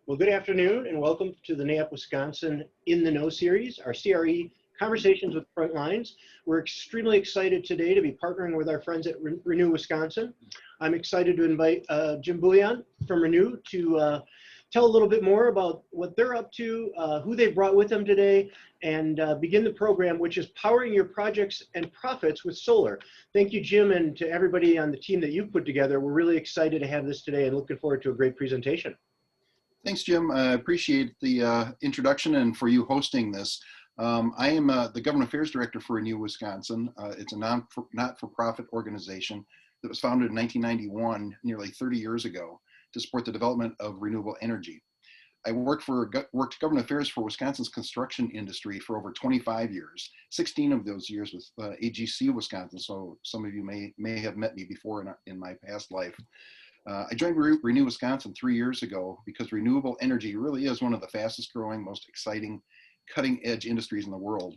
Well, good afternoon and welcome to the NAIOP Wisconsin In the Know series, our CRE Conversations with Frontlines. We're extremely excited today to be partnering with our friends at Renew Wisconsin. I'm excited to invite Jim Bouillon from Renew to tell a little bit more about what they're up to, who they've brought with them today, and begin the program, which is powering your projects and profits with solar. Thank you, Jim, and to everybody on the team that you've put together. We're really excited to have this today and looking forward to a great presentation. Thanks, Jim. I appreciate the introduction and for you hosting this. I am the Government Affairs Director for Renew Wisconsin. It's a not-for-profit organization that was founded in 1991, nearly 30 years ago, to support the development of renewable energy. I worked Government Affairs for Wisconsin's construction industry for over 25 years, 16 of those years with AGC Wisconsin, so some of you may have met me before in my past life. I joined Renew Wisconsin 3 years ago because renewable energy really is one of the fastest growing, most exciting, cutting edge industries in the world.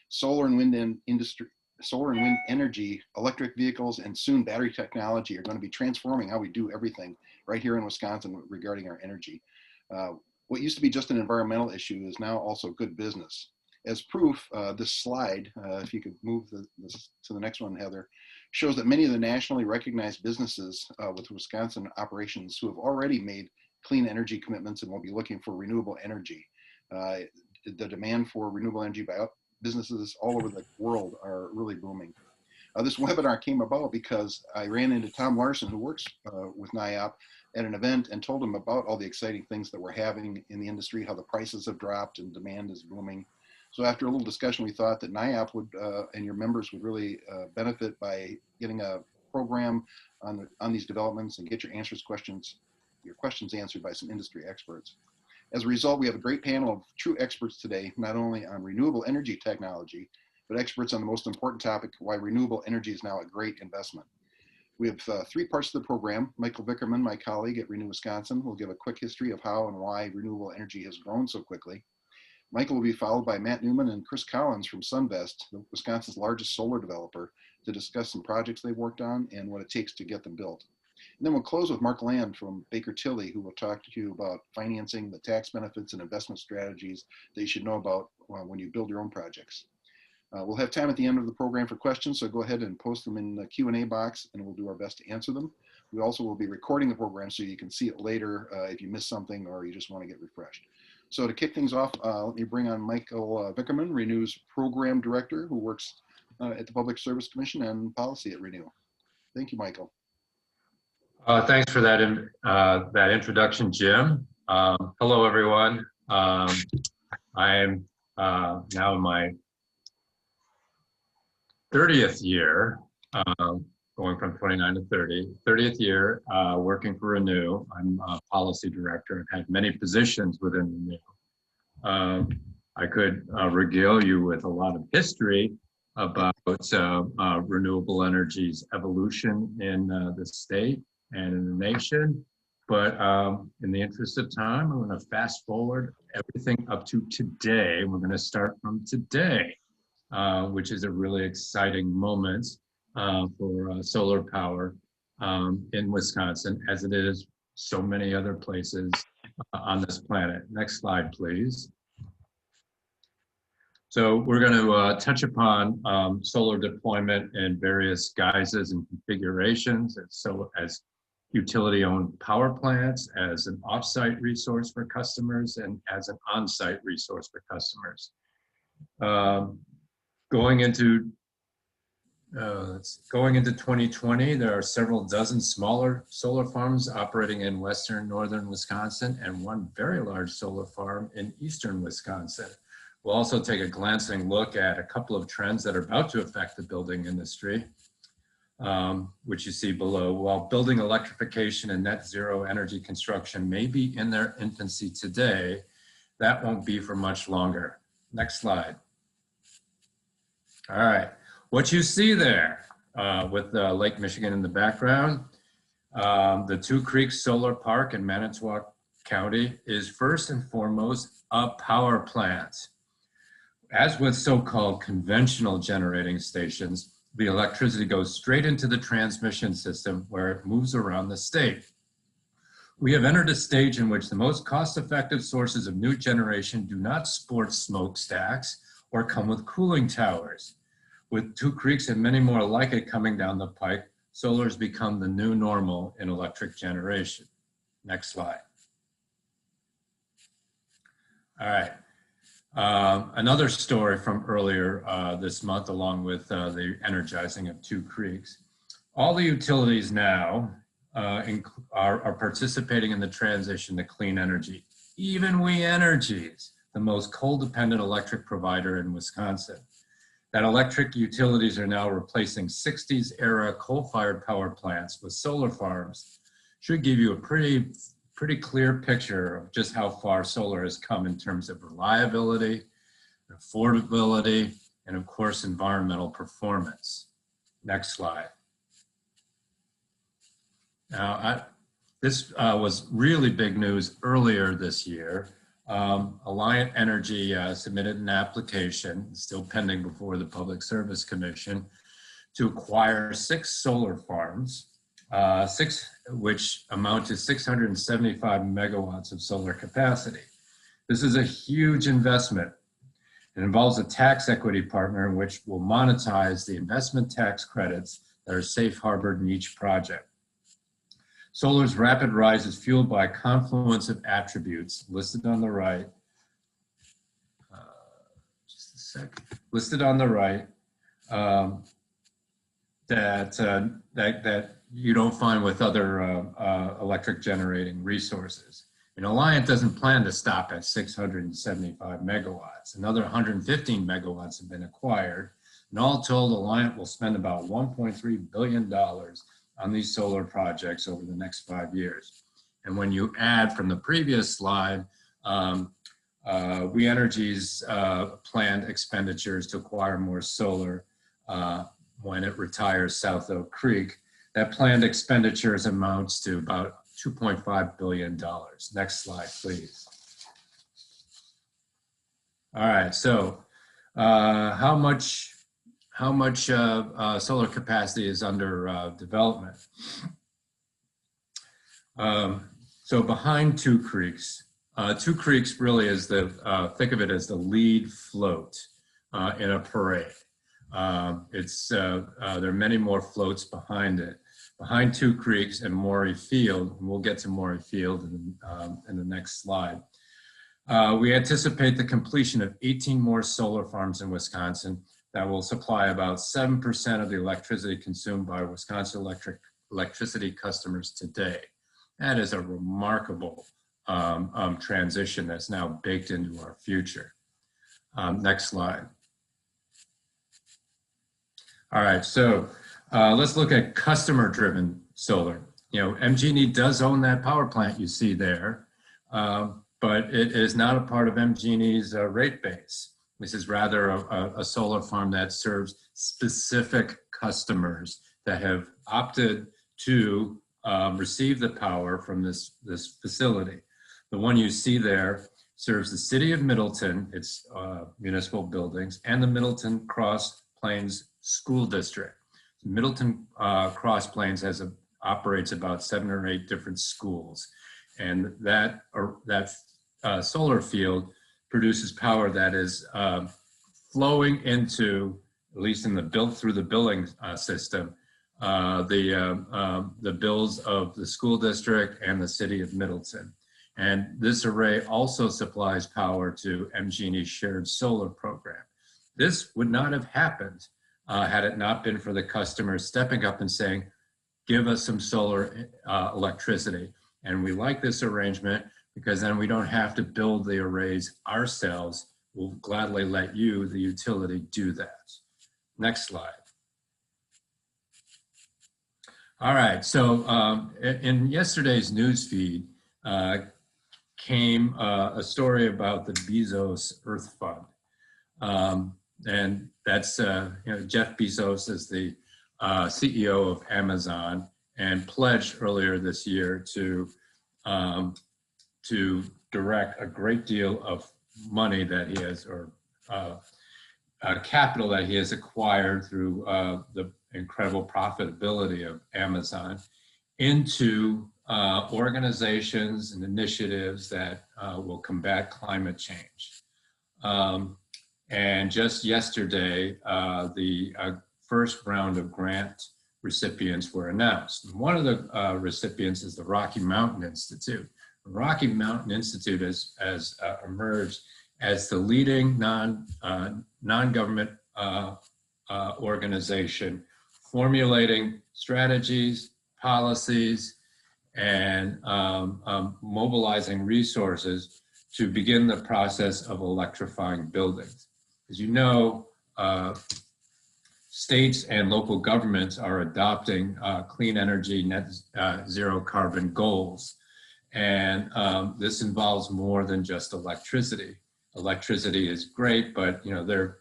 Solar and wind energy, electric vehicles, and soon battery technology are going to be transforming how we do everything right here in Wisconsin regarding our energy. What used to be just an environmental issue is now also good business. As proof, this slide, if you could move this to the next one, Heather, shows that many of the nationally recognized businesses with Wisconsin operations who have already made clean energy commitments and will be looking for renewable energy. The demand for renewable energy by businesses all over the world are really booming. This webinar came about because I ran into Tom Larson, who works with NAIOP, at an event and told him about all the exciting things that we're having in the industry, how the prices have dropped and demand is booming. So after a little discussion, we thought that NAIOP would and your members would really benefit by getting a program on these developments and get your questions answered by some industry experts. As a result, we have a great panel of true experts today, not only on renewable energy technology, but experts on the most important topic, why renewable energy is now a great investment. We have 3 parts of the program. Michael Vickerman, my colleague at Renew Wisconsin, will give a quick history of how and why renewable energy has grown so quickly. Michael will be followed by Matt Newman and Chris Collins from Sunvest, Wisconsin's largest solar developer, to discuss some projects they've worked on and what it takes to get them built. And then we'll close with Mark Land from Baker Tilly, who will talk to you about financing, the tax benefits, and investment strategies that you should know about when you build your own projects. We'll have time at the end of the program for questions, so go ahead and post them in the Q&A box, and we'll do our best to answer them. We also will be recording the program so you can see it later if you miss something or you just want to get refreshed. So to kick things off, let me bring on Michael Vickerman, Renew's Program Director, who works at the Public Service Commission and Policy at Renew. Thank you, Michael. Thanks for that introduction, Jim. Hello, everyone. I am now in my 30th year, going from 29 to 30th year, working for Renew. I'm a policy director and had many positions within Renew. I could regale you with a lot of history about renewable energy's evolution in the state and in the nation, but in the interest of time, I'm going to fast forward everything up to today. We're going to start from today, which is a really exciting moment for solar power in Wisconsin, as it is so many other places on this planet. Next slide, please. So we're going to touch upon solar deployment in various guises and configurations, as utility-owned power plants, as an off-site resource for customers, and as an on-site resource for customers. Going into 2020, there are several dozen smaller solar farms operating in western northern Wisconsin and one very large solar farm in eastern Wisconsin. We'll also take a glancing look at a couple of trends that are about to affect the building industry, which you see below. While building electrification and net zero energy construction may be in their infancy today, that won't be for much longer. Next slide. All right, what you see there with Lake Michigan in the background, the Two Creeks Solar Park in Manitowoc County is first and foremost a power plant. As with so-called conventional generating stations, the electricity goes straight into the transmission system where it moves around the state. We have entered a stage in which the most cost-effective sources of new generation do not sport smokestacks or come with cooling towers. With Two Creeks and many more like it coming down the pike, solar has become the new normal in electric generation. Next slide. All right. Another story from earlier this month, along with the energizing of Two Creeks. All the utilities now are participating in the transition to clean energy. Even We Energies, the most coal-dependent electric provider in Wisconsin. That electric utilities are now replacing 60s era coal-fired power plants with solar farms should give you a pretty clear picture of just how far solar has come in terms of reliability, affordability, and of course, environmental performance. Next slide. Now, this was really big news earlier this year. Alliant Energy submitted an application, still pending before the Public Service Commission, to acquire 6 solar farms, which amount to 675 megawatts of solar capacity. This is a huge investment. It involves a tax equity partner in which will monetize the investment tax credits that are safe harbored in each project. Solar's rapid rise is fueled by a confluence of attributes listed on the right. Just a sec. Listed on the right that you don't find with other electric generating resources. And Alliant doesn't plan to stop at 675 megawatts. Another 115 megawatts have been acquired. And all told, Alliant will spend about $1.3 billion on these solar projects over the next 5 years. And when you add from the previous slide, We Energy's planned expenditures to acquire more solar when it retires South Oak Creek, that planned expenditures amounts to about $2.5 billion. Next slide, please. All right, so how much solar capacity is under development? So behind Two Creeks, Two Creeks really is the, think of it as the lead float in a parade. There are many more floats behind it. Behind Two Creeks and Morey Field, and we'll get to Morey Field in the next slide. We anticipate the completion of 18 more solar farms in Wisconsin that will supply about 7% of the electricity consumed by Wisconsin electricity customers today. That is a remarkable transition that's now baked into our future. Next slide. All right, so let's look at customer-driven solar. You know, MG&E does own that power plant you see there, but it is not a part of MG&E's rate base. This is rather a solar farm that serves specific customers that have opted to receive the power from this facility. The one you see there serves the city of Middleton, its municipal buildings, and the Middleton Cross Plains School District. Middleton Cross Plains operates about 7 or 8 different schools, and that solar field produces power that is flowing into, at least in through the billing system, the bills of the school district and the city of Middleton. And this array also supplies power to MG&E's shared solar program. This would not have happened had it not been for the customers stepping up and saying, give us some solar electricity. And we like this arrangement because then we don't have to build the arrays ourselves. We'll gladly let you, the utility, do that. Next slide. All right, so in yesterday's news feed came a story about the Bezos Earth Fund. And that's, Jeff Bezos is the CEO of Amazon and pledged earlier this year to direct a great deal of money that he has, or capital that he has acquired through the incredible profitability of Amazon into organizations and initiatives that will combat climate change. And just yesterday, the first round of grant recipients were announced. And one of the recipients is the Rocky Mountain Institute. The Rocky Mountain Institute has emerged as the leading non-government organization formulating strategies, policies, and mobilizing resources to begin the process of electrifying buildings. As you know, states and local governments are adopting clean energy net zero carbon goals. And this involves more than just electricity. Electricity is great, but the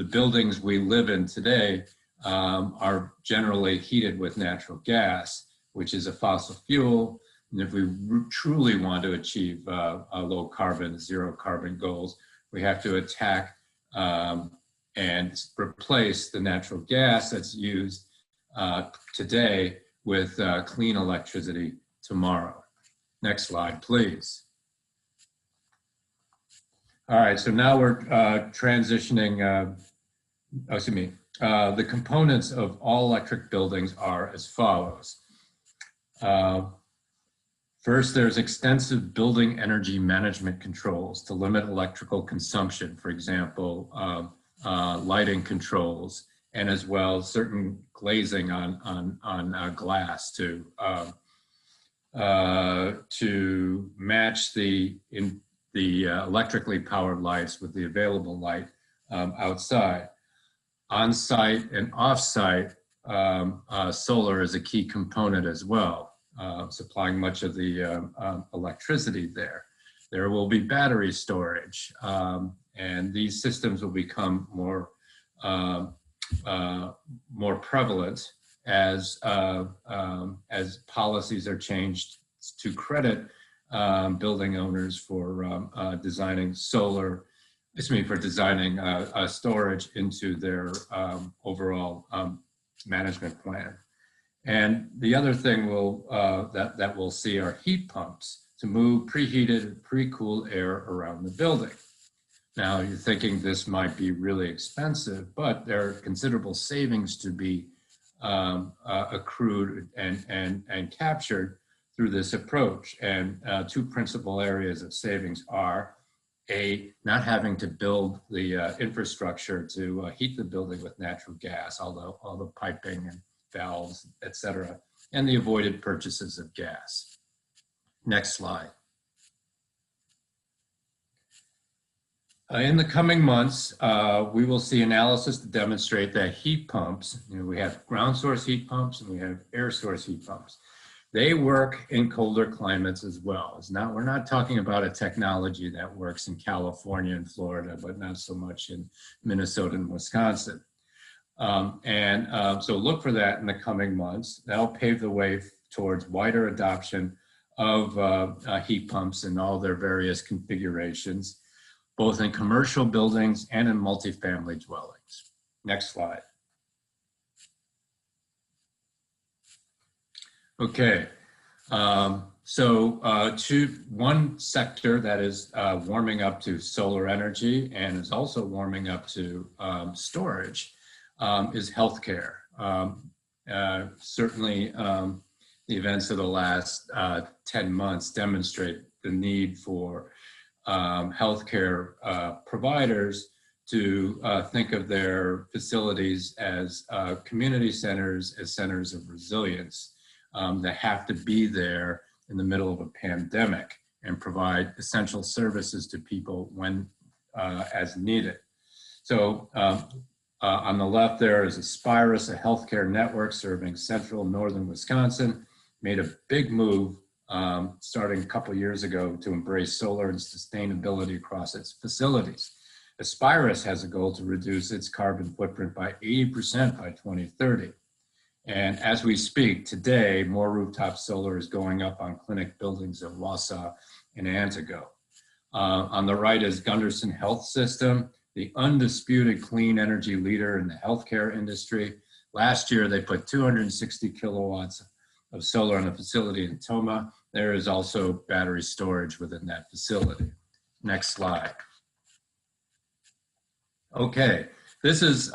buildings we live in today are generally heated with natural gas, which is a fossil fuel. And if we truly want to achieve low carbon, zero carbon goals, we have to attack and replace the natural gas that's used today with clean electricity tomorrow. Next slide, please. All right, so now we're transitioning, the components of all electric buildings are as follows. First, there's extensive building energy management controls to limit electrical consumption, for example, lighting controls, and as well certain glazing on glass to match the electrically powered lights with the available light outside. On-site and off-site, solar is a key component as well, supplying much of the electricity there. There will be battery storage, and these systems will become more prevalent as policies are changed to credit building owners for designing storage into their overall management plan. And the other thing that we'll see are heat pumps to move preheated, pre-cooled air around the building. Now you're thinking this might be really expensive, but there are considerable savings to be accrued and captured through this approach. And two principal areas of savings are not having to build the infrastructure to heat the building with natural gas, although all the piping and valves, et cetera, and the avoided purchases of gas. Next slide. In the coming months, we will see analysis to demonstrate that heat pumps, we have ground source heat pumps and we have air source heat pumps. They work in colder climates as well. We're not talking about a technology that works in California and Florida, but not so much in Minnesota and Wisconsin. So look for that in the coming months. That'll pave the way towards wider adoption of heat pumps in all their various configurations, both in commercial buildings and in multifamily dwellings. Next slide. Okay, one sector that is warming up to solar energy and is also warming up to storage is healthcare. Certainly, the events of the last 10 months demonstrate the need for healthcare providers to think of their facilities as community centers, as centers of resilience that have to be there in the middle of a pandemic and provide essential services to people when as needed. So on the left there is Aspirus, a healthcare network serving central and northern Wisconsin, made a big move starting a couple years ago to embrace solar and sustainability across its facilities. Aspirus has a goal to reduce its carbon footprint by 80% by 2030. And as we speak today, more rooftop solar is going up on clinic buildings in Wausau and Antigo. On the right is Gunderson Health System, the undisputed clean energy leader in the healthcare industry. Last year, they put 260 kilowatts of solar on a facility in Toma. There is also battery storage within that facility. Next slide. Okay, this is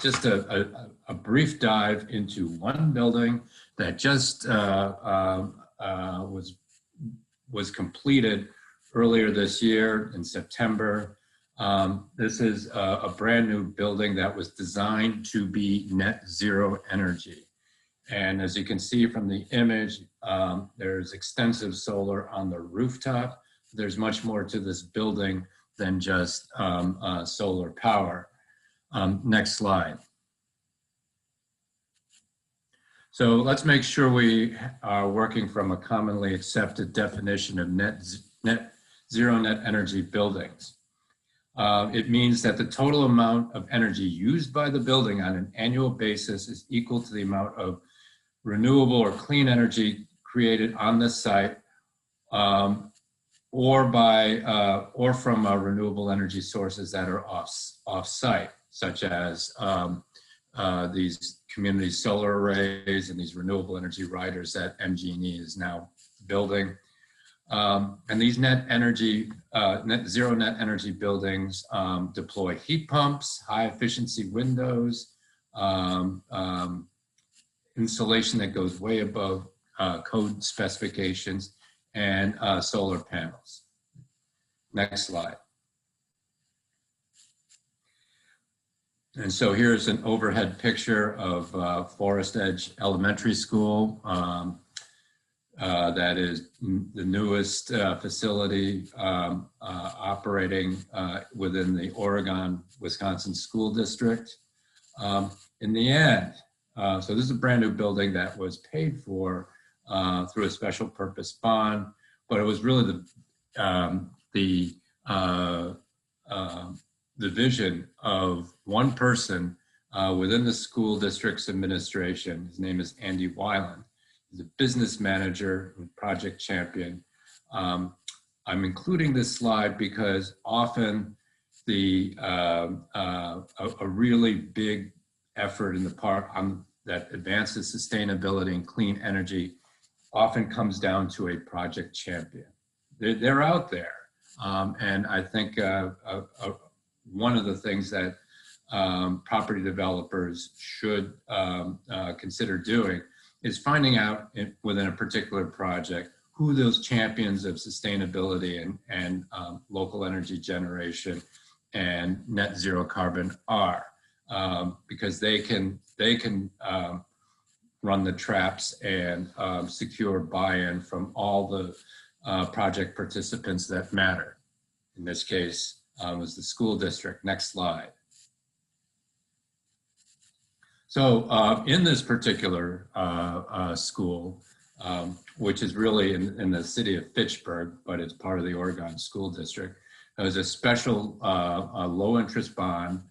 just a brief dive into one building that just was completed earlier this year in September. This is a brand new building that was designed to be net zero energy. And as you can see from the image, there's extensive solar on the rooftop. There's much more to this building than just solar power. Next slide. So let's make sure we are working from a commonly accepted definition of net zero net energy buildings. It means that the total amount of energy used by the building on an annual basis is equal to the amount of renewable or clean energy created on the site, or from renewable energy sources that are off-site, such as these community solar arrays and these renewable energy riders that MG&E is now building. And these net zero net energy buildings deploy heat pumps, high efficiency windows, insulation that goes way above code specifications, and solar panels. Next slide. And so here's an overhead picture of Forest Edge Elementary School. That is the newest facility operating within the Oregon-Wisconsin School District. In the end, so this is a brand new building that was paid for through a special purpose bond, but it was really the vision of one person within the school district's administration. His name is Andy Weiland. He's a business manager and project champion. I'm including this slide because often a really big effort in the part that advances sustainability and clean energy often comes down to a project champion. They're out there. And I think one of the things that property developers should consider doing is finding out within a particular project who those champions of sustainability and local energy generation and net zero carbon are, because they can run the traps and secure buy-in from all the project participants that matter. In this case, was the school district. Next slide. So in this particular school, which is really in the city of Fitchburg, but it's part of the Oregon School District, there was a special low interest bond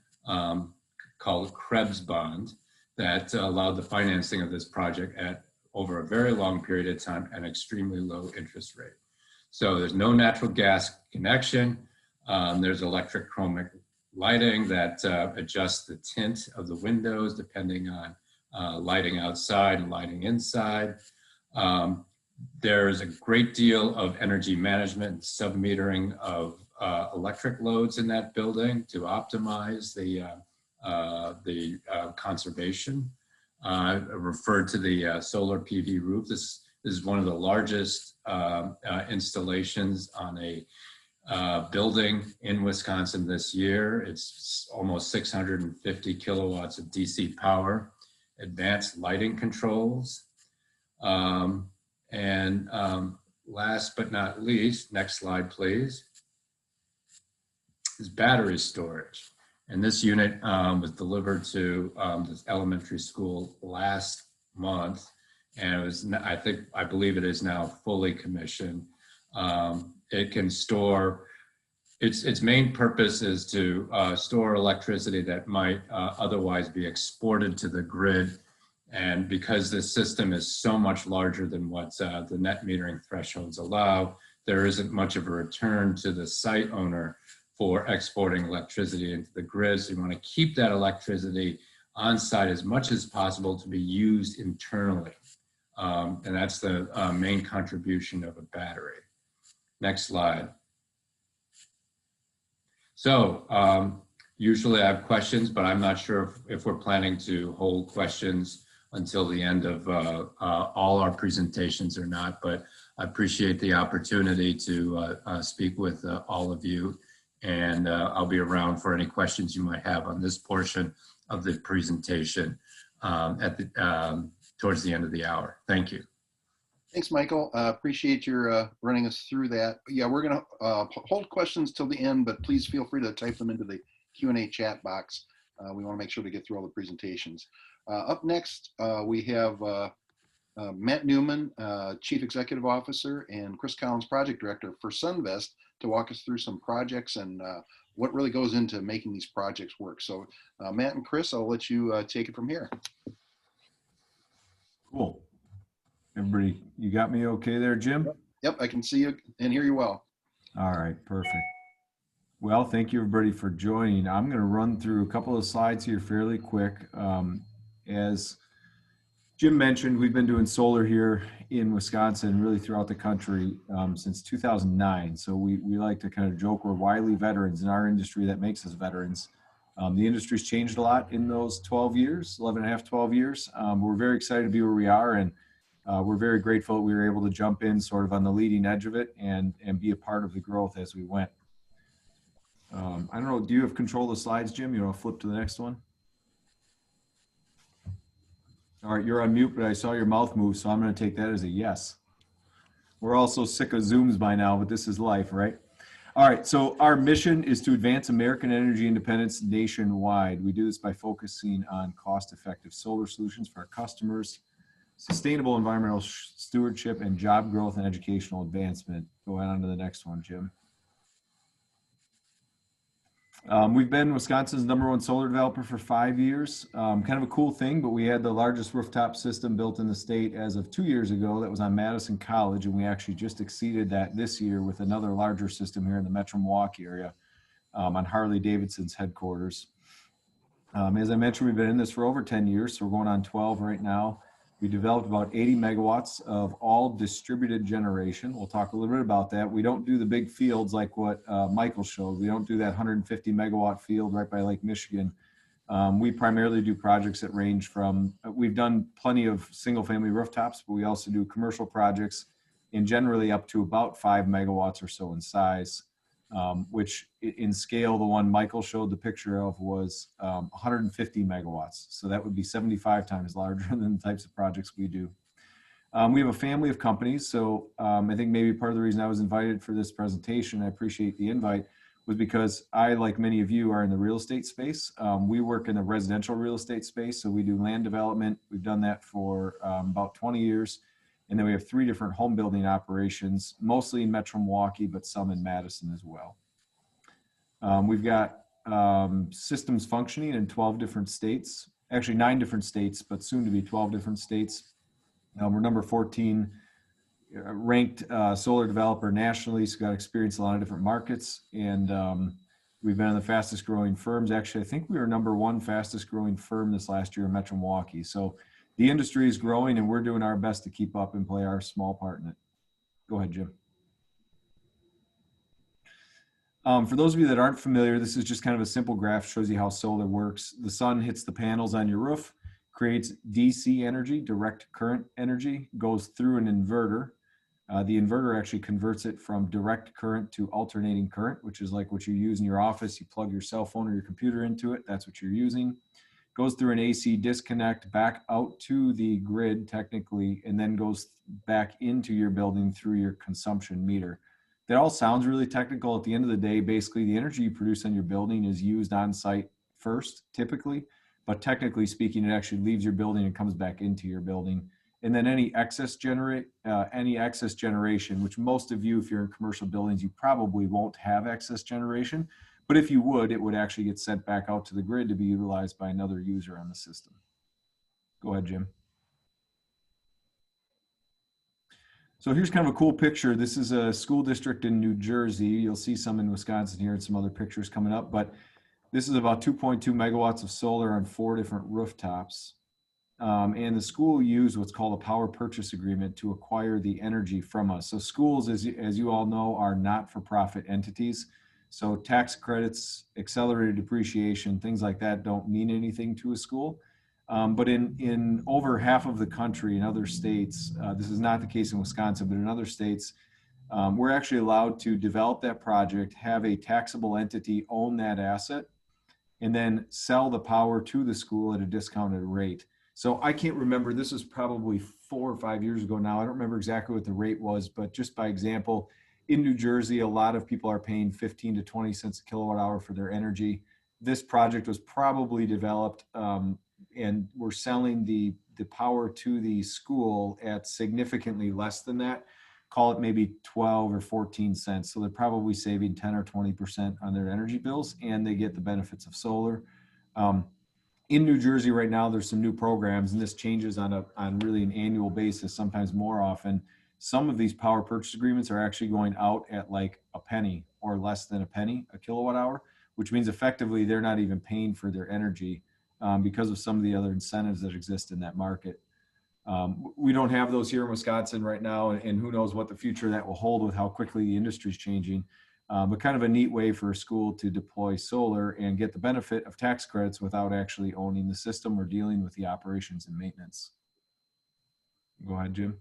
called Krebs bond that allowed the financing of this project at over a very long period of time at an extremely low interest rate. So there's no natural gas connection. There's electrochromic lighting that adjusts the tint of the windows depending on lighting outside and lighting inside. There's a great deal of energy management, sub-metering of electric loads in that building to optimize the conservation. I referred to the solar PV roof. This is one of the largest installations on a building in Wisconsin this year. It's almost 650 kilowatts of DC power, advanced lighting controls, and last but not least, next slide please, is battery storage. And this unit was delivered to this elementary school last month, and it was, I believe it is now fully commissioned. It can store, its main purpose is to store electricity that might otherwise be exported to the grid. And because this system is so much larger than what the net metering thresholds allow, there isn't much of a return to the site owner for exporting electricity into the grid. So you want to keep that electricity on site as much as possible to be used internally. And that's the main contribution of a battery. Next slide. So usually I have questions, but I'm not sure if we're planning to hold questions until the end of all our presentations or not, but I appreciate the opportunity to speak with all of you, and I'll be around for any questions you might have on this portion of the presentation towards the end of the hour. Thank you. Thanks, Michael. Appreciate your running us through that. Yeah, we're going to hold questions till the end, but please feel free to type them into the Q&A chat box. We want to make sure we get through all the presentations. Up next, we have Matt Newman, Chief Executive Officer, and Chris Collins, Project Director for Sunvest, to walk us through some projects and what really goes into making these projects work. So Matt and Chris, I'll let you take it from here. Cool. Everybody, you got me okay there, Jim? Yep, I can see you and hear you well. All right, perfect. Well, thank you everybody for joining. I'm going to run through a couple of slides here fairly quick. As Jim mentioned, we've been doing solar here in Wisconsin, really throughout the country since 2009. So we like to kind of joke we're wily veterans in our industry. That makes us veterans. The industry's changed a lot in those 12 years, 11 and a half, 12 years. We're very excited to be where we are, and we're very grateful that we were able to jump in sort of on the leading edge of it and be a part of the growth as we went. I don't know, do you have control of the slides, Jim? You want to flip to the next one? All right, you're on mute, but I saw your mouth move, so I'm going to take that as a yes. We're all so sick of Zooms by now, but this is life, right? All right, so our mission is to advance American energy independence nationwide. We do this by focusing on cost-effective solar solutions for our customers, sustainable environmental stewardship, and job growth and educational advancement. Go on to the next one, Jim. We've been Wisconsin's #1 solar developer for 5 years. Kind of a cool thing, but we had the largest rooftop system built in the state as of 2 years ago. That was on Madison College, and we actually just exceeded that this year with another larger system here in the Metro Milwaukee area on Harley-Davidson's headquarters. As I mentioned, we've been in this for over 10 years, so we're going on 12 right now. We developed about 80 megawatts of all distributed generation. We'll talk a little bit about that. We don't do the big fields like what Michael showed. We don't do that 150 megawatt field right by Lake Michigan. We primarily do projects that range from, we've done plenty of single family rooftops, but we also do commercial projects, and generally up to about 5 megawatts or so in size, which in scale, the one Michael showed the picture of was 150 megawatts. So that would be 75 times larger than the types of projects we do. We have a family of companies. So I think maybe part of the reason I was invited for this presentation, I appreciate the invite, was because I, like many of you, are in the real estate space. We work in the residential real estate space. So we do land development. We've done that for about 20 years. And then we have 3 different home building operations, mostly in Metro Milwaukee, but some in Madison as well. We've got systems functioning in 12 different states, actually 9 different states, but soon to be 12 different states. We're number 14 ranked solar developer nationally, so got experience in a lot of different markets. And we've been in the fastest growing firms. Actually, I think we were #1 fastest growing firm this last year in Metro Milwaukee. So the industry is growing, and we're doing our best to keep up and play our small part in it. Go ahead, Jim. For those of you that aren't familiar, this is just kind of a simple graph, shows you how solar works. The sun hits the panels on your roof, creates DC energy, direct current energy, goes through an inverter. The inverter actually converts it from direct current to alternating current, which is like what you use in your office. You plug your cell phone or your computer into it. That's what you're using. Goes through an AC disconnect back out to the grid technically, and then goes back into your building through your consumption meter. That all sounds really technical. At the end of the day, basically the energy you produce on your building is used on site first, typically, but technically speaking, it actually leaves your building and comes back into your building. And then any excess generation, which most of you, if you're in commercial buildings, you probably won't have excess generation. But if you would, it would actually get sent back out to the grid to be utilized by another user on the system. Go ahead, Jim. So here's kind of a cool picture. This is a school district in New Jersey. You'll see some in Wisconsin here and some other pictures coming up, but this is about 2.2 megawatts of solar on 4 different rooftops. and the school used what's called a power purchase agreement to acquire the energy from us. So schools, as you all know, are not-for-profit entities. So tax credits, accelerated depreciation, things like that don't mean anything to a school. But in over half of the country, in other states, this is not the case in Wisconsin, but in other states, we're actually allowed to develop that project, have a taxable entity own that asset, and then sell the power to the school at a discounted rate. So I can't remember, this was probably 4 or 5 years ago now. I don't remember exactly what the rate was, but just by example, in New Jersey, a lot of people are paying 15 to 20 cents a kilowatt hour for their energy. This project was probably developed and we're selling the power to the school at significantly less than that. Call it maybe 12 or 14 cents. So they're probably saving 10 or 20% on their energy bills, and they get the benefits of solar. In New Jersey right now, there's some new programs, and this changes on really an annual basis, sometimes more often. Some of these power purchase agreements are actually going out at like a penny or less than a penny a kilowatt hour, which means effectively they're not even paying for their energy because of some of the other incentives that exist in that market. We don't have those here in Wisconsin right now, and who knows what the future of that will hold with how quickly the industry is changing. But kind of a neat way for a school to deploy solar and get the benefit of tax credits without actually owning the system or dealing with the operations and maintenance. Go ahead, Jim.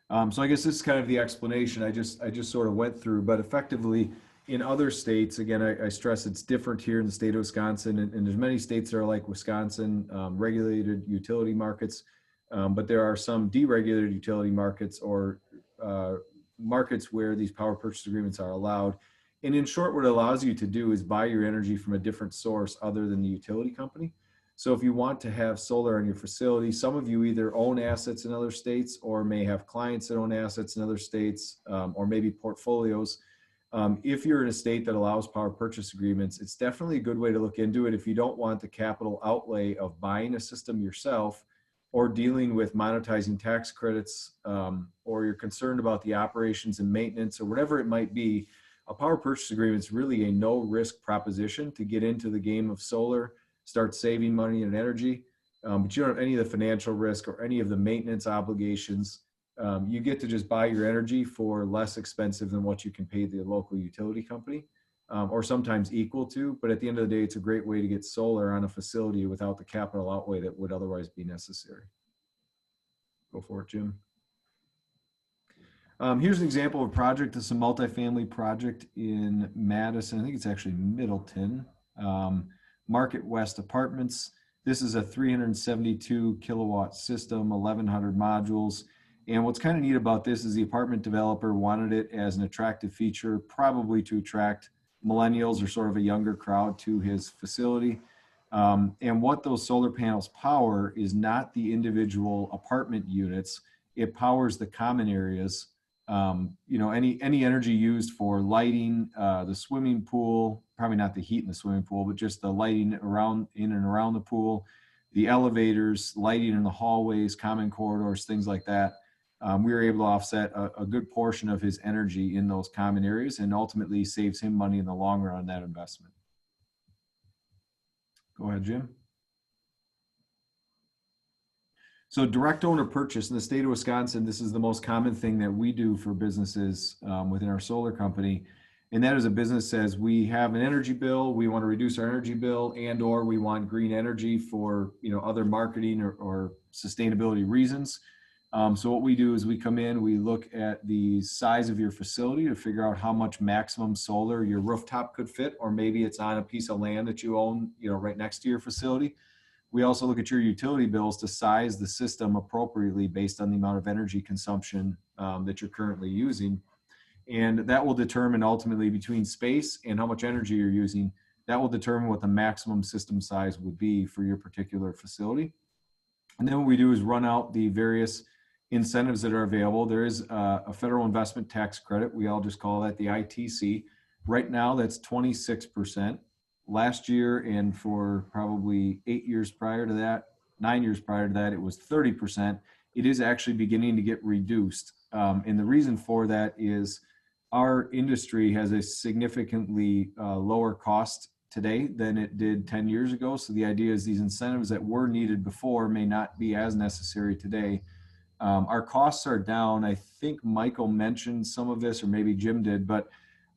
So I guess this is kind of the explanation I just sort of went through, but effectively in other states, again, I stress it's different here in the state of Wisconsin, and there's many states that are like Wisconsin, regulated utility markets, but there are some deregulated utility markets or markets where these power purchase agreements are allowed. And in short, what it allows you to do is buy your energy from a different source other than the utility company. So if you want to have solar on your facility, some of you either own assets in other states or may have clients that own assets in other states, or maybe portfolios. If you're in a state that allows power purchase agreements, it's definitely a good way to look into it if you don't want the capital outlay of buying a system yourself or dealing with monetizing tax credits, or you're concerned about the operations and maintenance or whatever it might be. A power purchase agreement is really a no risk proposition to get into the game of solar, start saving money and energy, but you don't have any of the financial risk or any of the maintenance obligations. You get to just buy your energy for less expensive than what you can pay the local utility company, or sometimes equal to. But at the end of the day, it's a great way to get solar on a facility without the capital outlay that would otherwise be necessary. Go for it, Jim. Here's an example of a project. This is a multifamily project in Madison. I think it's actually Middleton. Market West Apartments. This is a 372 kilowatt system, 1,100 modules. And what's kind of neat about this is the apartment developer wanted it as an attractive feature, probably to attract millennials or sort of a younger crowd to his facility. And what those solar panels power is not the individual apartment units. It powers the common areas. Any energy used for lighting, the swimming pool, probably not the heat in the swimming pool, but just the lighting in and around the pool, the elevators, lighting in the hallways, common corridors, things like that. We were able to offset a good portion of his energy in those common areas and ultimately saves him money in the long run on that investment. Go ahead, Jim. So direct owner purchase in the state of Wisconsin, this is the most common thing that we do for businesses within our solar company. And that is a business says we have an energy bill, we want to reduce our energy bill, and or we want green energy for other marketing or sustainability reasons. So what we do is we come in, we look at the size of your facility to figure out how much maximum solar your rooftop could fit, or maybe it's on a piece of land that you own, right next to your facility. We also look at your utility bills to size the system appropriately based on the amount of energy consumption that you're currently using. And that will determine ultimately between space and how much energy you're using, that will determine what the maximum system size would be for your particular facility. And then what we do is run out the various incentives that are available. There is a federal investment tax credit. We all just call that the ITC. Right now, that's 26%. Last year, and for probably 8 years prior to that, 9 years prior to that, it was 30%. It is actually beginning to get reduced. And the reason for that is our industry has a significantly lower cost today than it did 10 years ago. So the idea is these incentives that were needed before may not be as necessary today. Our costs are down. I think Michael mentioned some of this, or maybe Jim did, but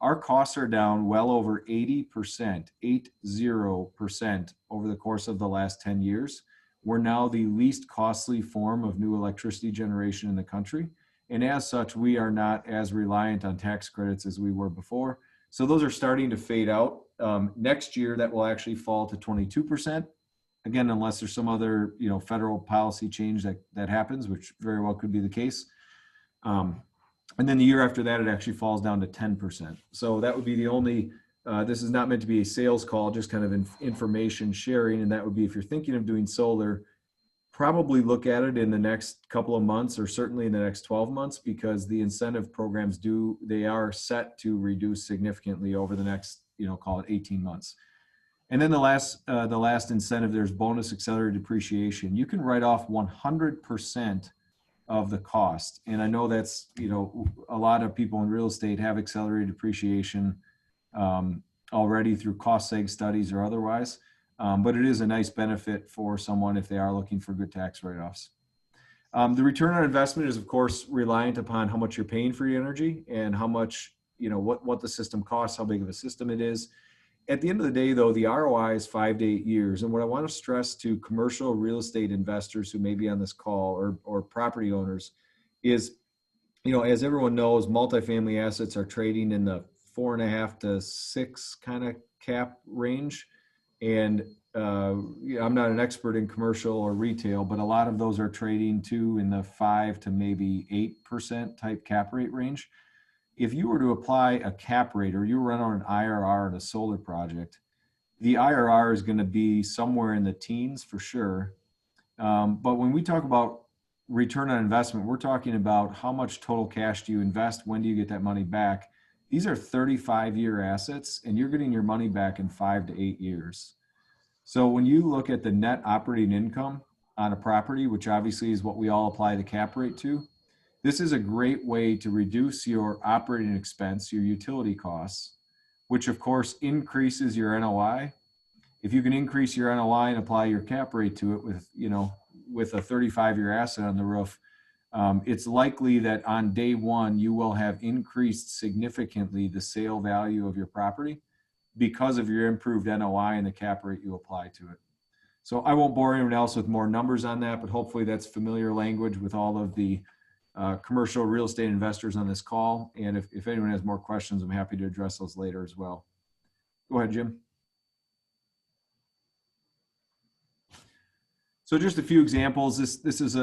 our costs are down well over 80%, 80% over the course of the last 10 years. We're now the least costly form of new electricity generation in the country. And as such, we are not as reliant on tax credits as we were before. So those are starting to fade out. Next year, that will actually fall to 22%. Again, unless there's some other, federal policy change that happens, which very well could be the case. And then the year after that, it actually falls down to 10%. So that would be the only, this is not meant to be a sales call, just kind of information sharing. And that would be, if you're thinking of doing solar, probably look at it in the next couple of months, or certainly in the next 12 months, because the incentive programs they are set to reduce significantly over the next, call it 18 months. And then the last incentive, there's bonus accelerated depreciation. You can write off 100% of the cost. And I know that's, a lot of people in real estate have accelerated depreciation already through cost seg studies or otherwise. But it is a nice benefit for someone if they are looking for good tax write-offs. The return on investment is, of course, reliant upon how much you're paying for your energy and how much, what the system costs, how big of a system it is. At the end of the day, though, the ROI is 5 to 8 years. And what I want to stress to commercial real estate investors who may be on this call, or property owners, is, as everyone knows, multifamily assets are trading in the 4.5 to 6 kind of cap range. And I'm not an expert in commercial or retail, but a lot of those are trading too in the 5 to maybe 8% type cap rate range. If you were to apply a cap rate, or you run on an IRR in a solar project, the IRR is going to be somewhere in the teens for sure. But when we talk about return on investment, we're talking about how much total cash do you invest? When do you get that money back? These are 35-year assets, and you're getting your money back in 5 to 8 years. So when you look at the net operating income on a property, which obviously is what we all apply the cap rate to, this is a great way to reduce your operating expense, your utility costs, which of course increases your NOI. If you can increase your NOI and apply your cap rate to it with a 35-year asset on the roof, it's likely that on day one, you will have increased significantly the sale value of your property because of your improved NOI and the cap rate you apply to it. So I won't bore anyone else with more numbers on that, but hopefully that's familiar language with all of the commercial real estate investors on this call. And if anyone has more questions, I'm happy to address those later as well. Go ahead, Jim. So just a few examples. This is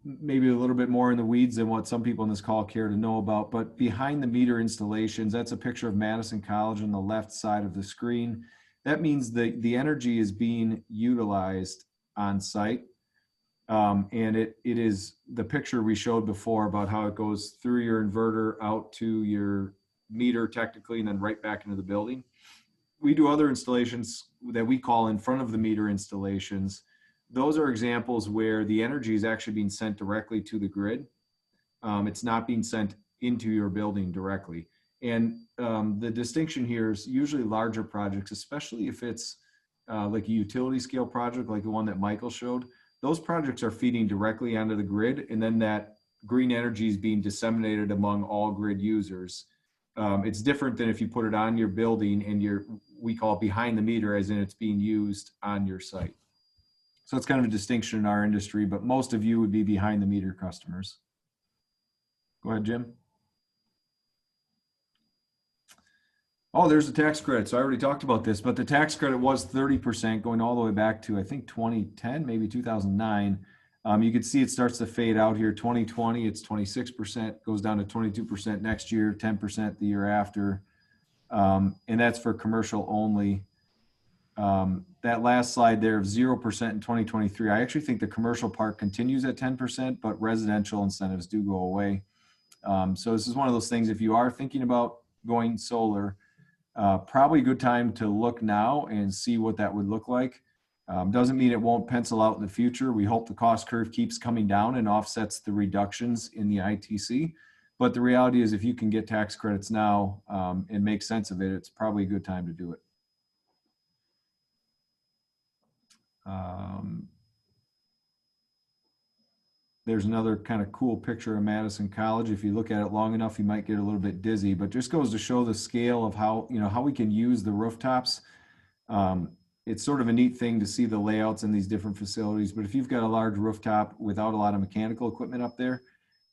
maybe a little bit more in the weeds than what some people in this call care to know about, but behind the meter installations, that's a picture of Madison College on the left side of the screen. That means the energy is being utilized on site. And it is the picture we showed before about how it goes through your inverter out to your meter technically, and then right back into the building. We do other installations that we call in front of the meter installations. Those are examples where the energy is actually being sent directly to the grid. It's not being sent into your building directly. And the distinction here is usually larger projects, especially if it's like a utility scale project like the one that Michael showed. Those projects are feeding directly onto the grid, and then that green energy is being disseminated among all grid users. It's different than if you put it on your building and we call it behind the meter, as in it's being used on your site. So it's kind of a distinction in our industry, but most of you would be behind the meter customers. Go ahead, Jim. Oh, there's the tax credit. So I already talked about this, but the tax credit was 30% going all the way back to, I think, 2010, maybe 2009. You can see it starts to fade out here. 2020, it's 26%, goes down to 22% next year, 10% the year after. And that's for commercial only. That last slide there of 0% in 2023, I actually think the commercial part continues at 10%, but residential incentives do go away. So this is one of those things, if you are thinking about going solar, probably a good time to look now and see what that would look like. Doesn't mean it won't pencil out in the future. We hope the cost curve keeps coming down and offsets the reductions in the ITC. But the reality is, if you can get tax credits now and make sense of it, it's probably a good time to do it. There's another kind of cool picture of Madison College. If you look at it long enough, you might get a little bit dizzy, but just goes to show the scale of how, how we can use the rooftops. It's sort of a neat thing to see the layouts in these different facilities, but if you've got a large rooftop without a lot of mechanical equipment up there,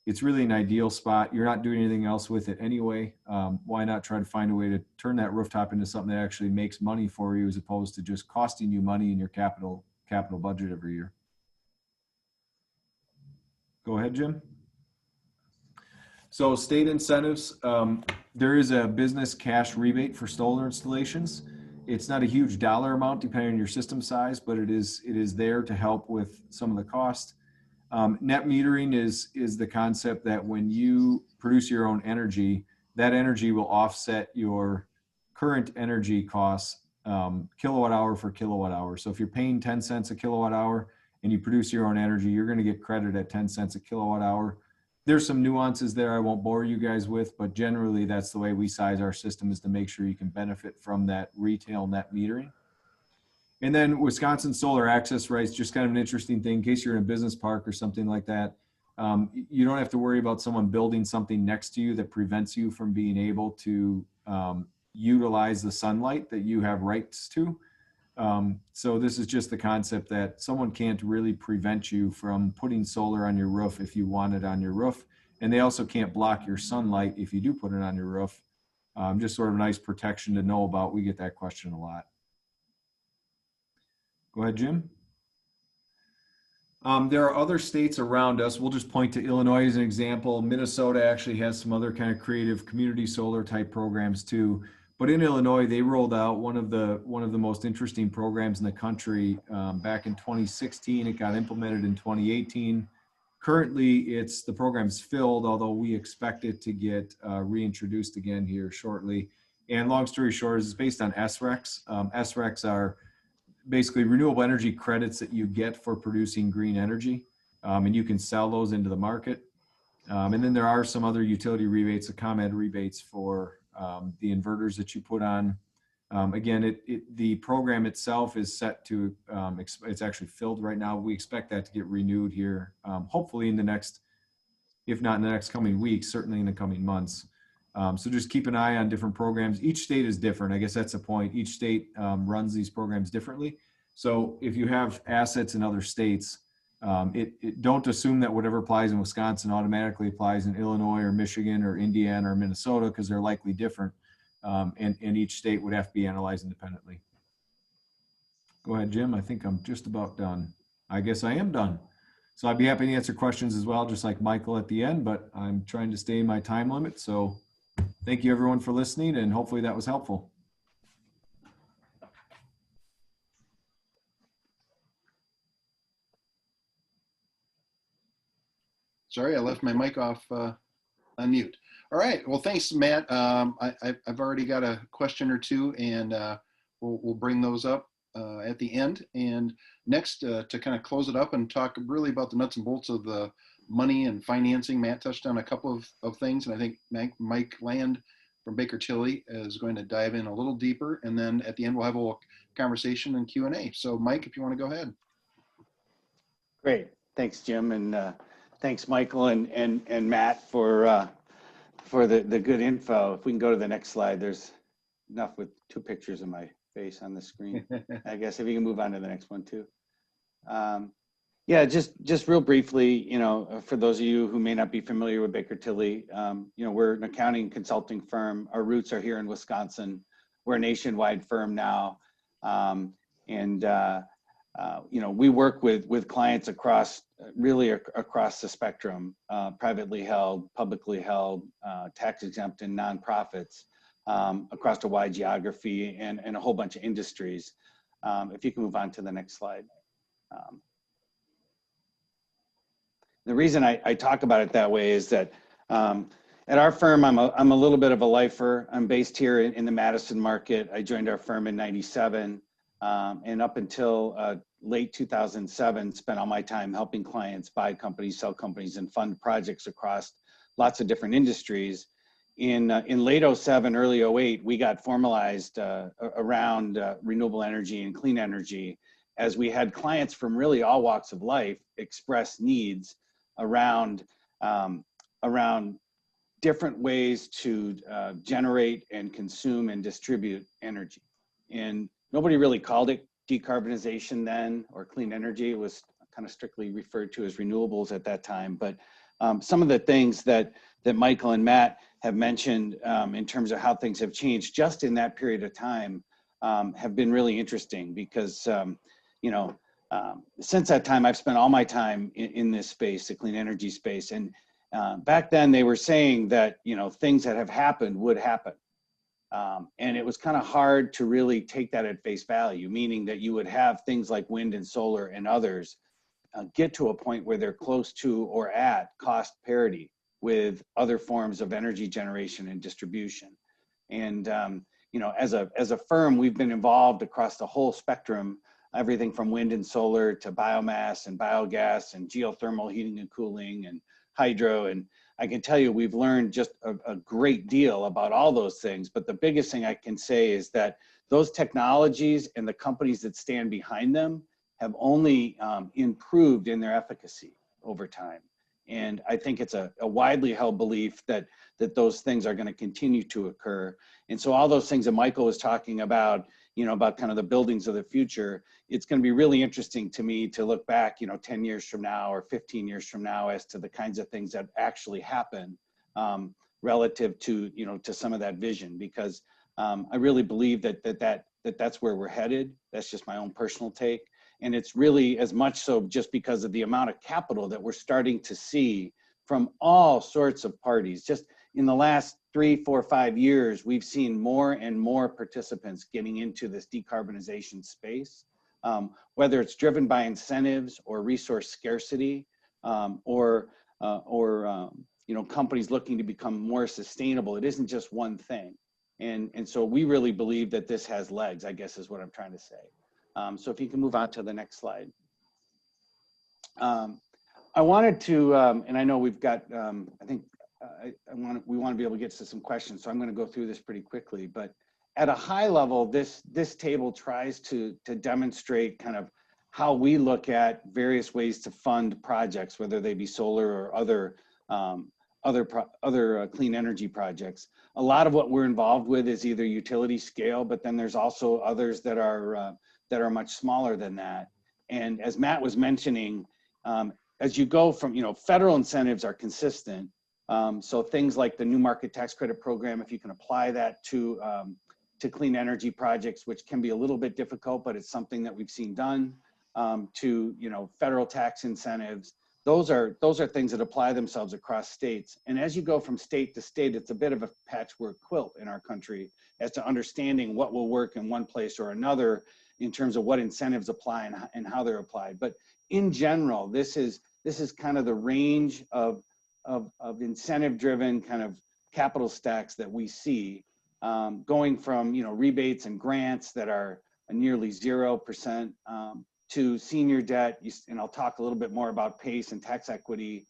it's really an ideal spot. You're not doing anything else with it anyway. Why not try to find a way to turn that rooftop into something that actually makes money for you as opposed to just costing you money in your capital budget every year. Go ahead, Jim. So state incentives, there is a business cash rebate for solar installations. It's not a huge dollar amount depending on your system size, but it is there to help with some of the cost. Net metering is the concept that when you produce your own energy, that energy will offset your current energy costs kilowatt hour for kilowatt hour. So if you're paying 10 cents a kilowatt hour and you produce your own energy, you're going to get credit at 10 cents a kilowatt hour. There's some nuances there I won't bore you guys with, but generally that's the way we size our system, is to make sure you can benefit from that retail net metering. And then Wisconsin solar access rights, just kind of an interesting thing in case you're in a business park or something like that. You don't have to worry about someone building something next to you that prevents you from being able to utilize the sunlight that you have rights to. So this is just the concept that someone can't really prevent you from putting solar on your roof if you want it on your roof. And they also can't block your sunlight if you do put it on your roof. Just sort of a nice protection to know about. We get that question a lot. Go ahead, Jim. There are other states around us. We'll just point to Illinois as an example. Minnesota actually has some other kind of creative community solar type programs too. But in Illinois, they rolled out one of the most interesting programs in the country back in 2016. It got implemented in 2018. Currently, the program's filled, although we expect it to get reintroduced again here shortly. And long story short, it's based on SRECs. SRECs are basically renewable energy credits that you get for producing green energy, and you can sell those into the market. And then there are some other utility rebates, the ComEd rebates for the inverters that you put on. Again, the program itself is set to, it's actually filled right now. We expect that to get renewed here, hopefully in the next, if not in the next coming weeks, certainly in the coming months. So just keep an eye on different programs. Each state is different. I guess that's the point. Each state runs these programs differently. So if you have assets in other states, don't assume that whatever applies in Wisconsin automatically applies in Illinois or Michigan or Indiana or Minnesota, because they're likely different. And each state would have to be analyzed independently. Go ahead, Jim. I think I'm just about done. I guess I am done. So I'd be happy to answer questions as well, just like Michael at the end, but I'm trying to stay in my time limit. So thank you everyone for listening, and hopefully that was helpful. Sorry, I left my mic off on mute. All right, well, thanks, Matt. I've already got a question or two, and we'll bring those up at the end. And next, to kind of close it up and talk really about the nuts and bolts of the money and financing, Matt touched on a couple of things, and I think Mike Land from Baker Tilly is going to dive in a little deeper. And then at the end, we'll have a little conversation and Q&A. So Mike, if you want to go ahead. Great, thanks, Jim, and thanks, Michael and Matt for the good info. If we can go to the next slide, there's enough with two pictures of my face on the screen. I guess if you can move on to the next one too. Yeah, just real briefly, for those of you who may not be familiar with Baker Tilly, we're an accounting consulting firm. Our roots are here in Wisconsin. We're a nationwide firm now, we work with clients across the spectrum, privately held, publicly held, tax exempt, and nonprofits across a wide geography and a whole bunch of industries. If you can move on to the next slide. The reason I talk about it that way is that at our firm, I'm a little bit of a lifer. I'm based here in the Madison market. I joined our firm in '97, and up until late 2007, spent all my time helping clients buy companies, sell companies, and fund projects across lots of different industries. In late '07, early '08, we got formalized around renewable energy and clean energy as we had clients from really all walks of life express needs around, around different ways to generate and consume and distribute energy. And nobody really called it decarbonization then, or clean energy. It was kind of strictly referred to as renewables at that time. But some of the things that Michael and Matt have mentioned in terms of how things have changed just in that period of time have been really interesting, because you know, since that time, I've spent all my time in this space, the clean energy space. And back then they were saying that, you know, things that have happened would happen. And it was kind of hard to really take that at face value, meaning that you would have things like wind and solar and others get to a point where they're close to or at cost parity with other forms of energy generation and distribution. And you know, as a firm, we've been involved across the whole spectrum, everything from wind and solar to biomass and biogas and geothermal heating and cooling and hydro. And I can tell you, we've learned just a great deal about all those things. But the biggest thing I can say is that those technologies and the companies that stand behind them have only improved in their efficacy over time. And I think it's a widely held belief that those things are going to continue to occur. And so all those things that Michael was talking about, you know, about kind of the buildings of the future, it's going to be really interesting to me to look back, you know, 10 years from now or 15 years from now as to the kinds of things that actually happen relative to, you know, to some of that vision, because I really believe that's where we're headed. That's just my own personal take. And it's really as much so just because of the amount of capital that we're starting to see from all sorts of parties. Just in the last 3, 4, 5 years, we've seen more and more participants getting into this decarbonization space, whether it's driven by incentives or resource scarcity, or you know, companies looking to become more sustainable. It isn't just one thing. And so we really believe that this has legs, I guess is what I'm trying to say. So if you can move on to the next slide. I wanted to, and I know we've got, I think we want to be able to get to some questions, so I'm going to go through this pretty quickly. But at a high level, this table tries to demonstrate kind of how we look at various ways to fund projects, whether they be solar or other clean energy projects. A lot of what we're involved with is either utility scale, but then there's also others that are much smaller than that. And as Matt was mentioning, as you go from, you know, federal incentives are consistent. So things like the new market tax credit program, if you can apply that to clean energy projects, which can be a little bit difficult, but it's something that we've seen done, to, you know, federal tax incentives. Those are things that apply themselves across states. And as you go from state to state, it's a bit of a patchwork quilt in our country as to understanding what will work in one place or another in terms of what incentives apply and how they're applied. But in general, this is kind of the range of incentive-driven kind of capital stacks that we see, going from, you know, rebates and grants that are nearly 0%, to senior debt, and I'll talk a little bit more about PACE and tax equity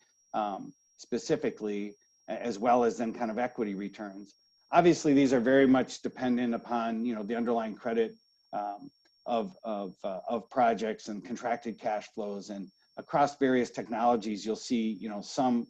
specifically, as well as then kind of equity returns. Obviously, these are very much dependent upon, you know, the underlying credit of projects and contracted cash flows, and across various technologies, you'll see, you know, some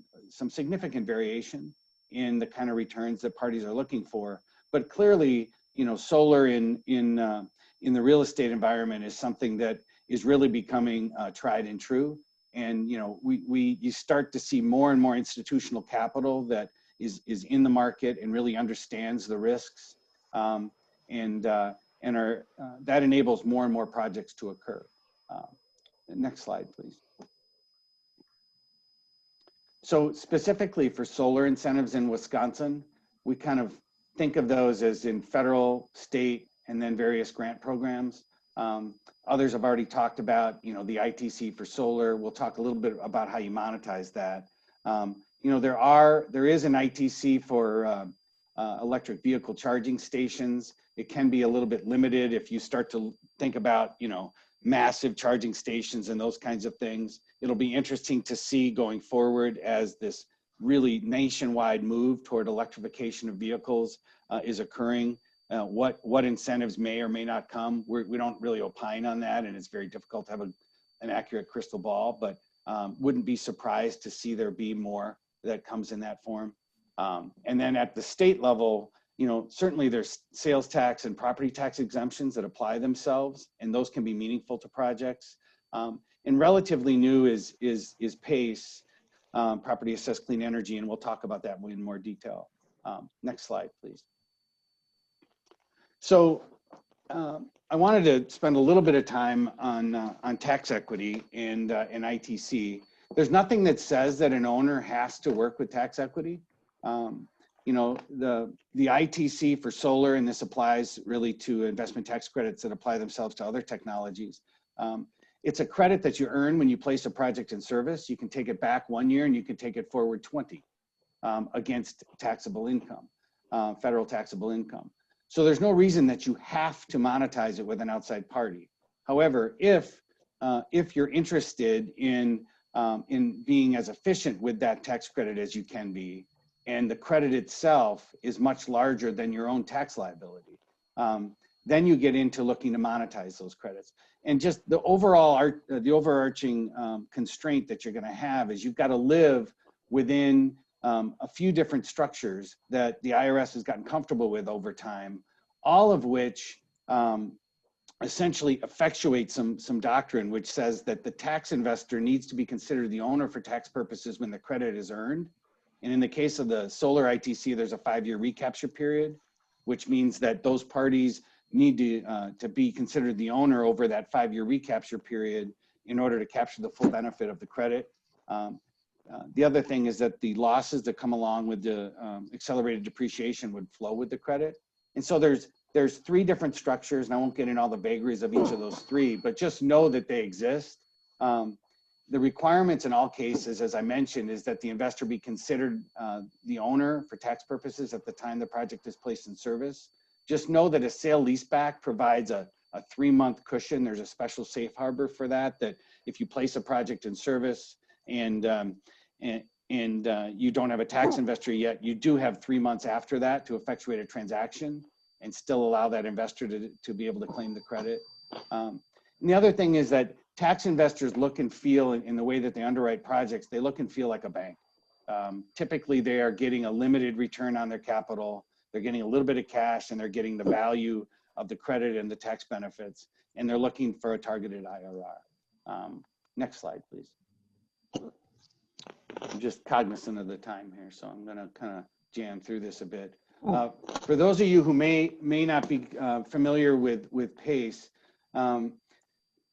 significant variation in the kind of returns that parties are looking for. But clearly, you know, solar in the real estate environment is something that is really becoming tried and true. And, you know, you start to see more and more institutional capital that is in the market and really understands the risks, and that enables more and more projects to occur. Next slide, please. So specifically for solar incentives in Wisconsin, we kind of think of those as in federal, state, and then various grant programs. Others have already talked about, you know, the ITC for solar. We'll talk a little bit about how you monetize that. You know, there is an ITC for electric vehicle charging stations. It can be a little bit limited if you start to think about, you know, massive charging stations and those kinds of things. It'll be interesting to see going forward as this really nationwide move toward electrification of vehicles is occurring, what incentives may or may not come. We don't really opine on that, and it's very difficult to have an accurate crystal ball, but wouldn't be surprised to see there be more that comes in that form. And then at the state level, you know, certainly there's sales tax and property tax exemptions that apply themselves, and those can be meaningful to projects. And relatively new is PACE, Property Assessed Clean Energy, and we'll talk about that in more detail. Next slide, please. So I wanted to spend a little bit of time on tax equity and ITC. There's nothing that says that an owner has to work with tax equity. You know, the ITC for solar, and this applies really to investment tax credits that apply themselves to other technologies. It's a credit that you earn when you place a project in service. You can take it back 1 year and you can take it forward 20 against taxable income, federal taxable income. So there's no reason that you have to monetize it with an outside party. However, if you're interested in being as efficient with that tax credit as you can be, and the credit itself is much larger than your own tax liability, then you get into looking to monetize those credits. And just the overarching constraint that you're going to have is you've got to live within a few different structures that the IRS has gotten comfortable with over time, all of which essentially effectuate some doctrine which says that the tax investor needs to be considered the owner for tax purposes when the credit is earned. And in the case of the solar ITC, there's a 5-year recapture period, which means that those parties need to be considered the owner over that 5-year recapture period in order to capture the full benefit of the credit. The other thing is that the losses that come along with the accelerated depreciation would flow with the credit. And so there's 3 different structures, and I won't get into all the vagaries of each of those 3, but just know that they exist. The requirements in all cases, as I mentioned, is that the investor be considered the owner for tax purposes at the time the project is placed in service. Just know that a sale leaseback provides a 3-month cushion. There's a special safe harbor for that if you place a project in service and you don't have a tax investor yet, you do have 3 months after that to effectuate a transaction and still allow that investor to be able to claim the credit. And the other thing is that tax investors look and feel in the way that they underwrite projects, they look and feel like a bank. Typically, they are getting a limited return on their capital. They're getting a little bit of cash, and they're getting the value of the credit and the tax benefits, and they're looking for a targeted IRR. Next slide, please. I'm just cognizant of the time here, so I'm going to kind of jam through this a bit. For those of you who may not be familiar with PACE,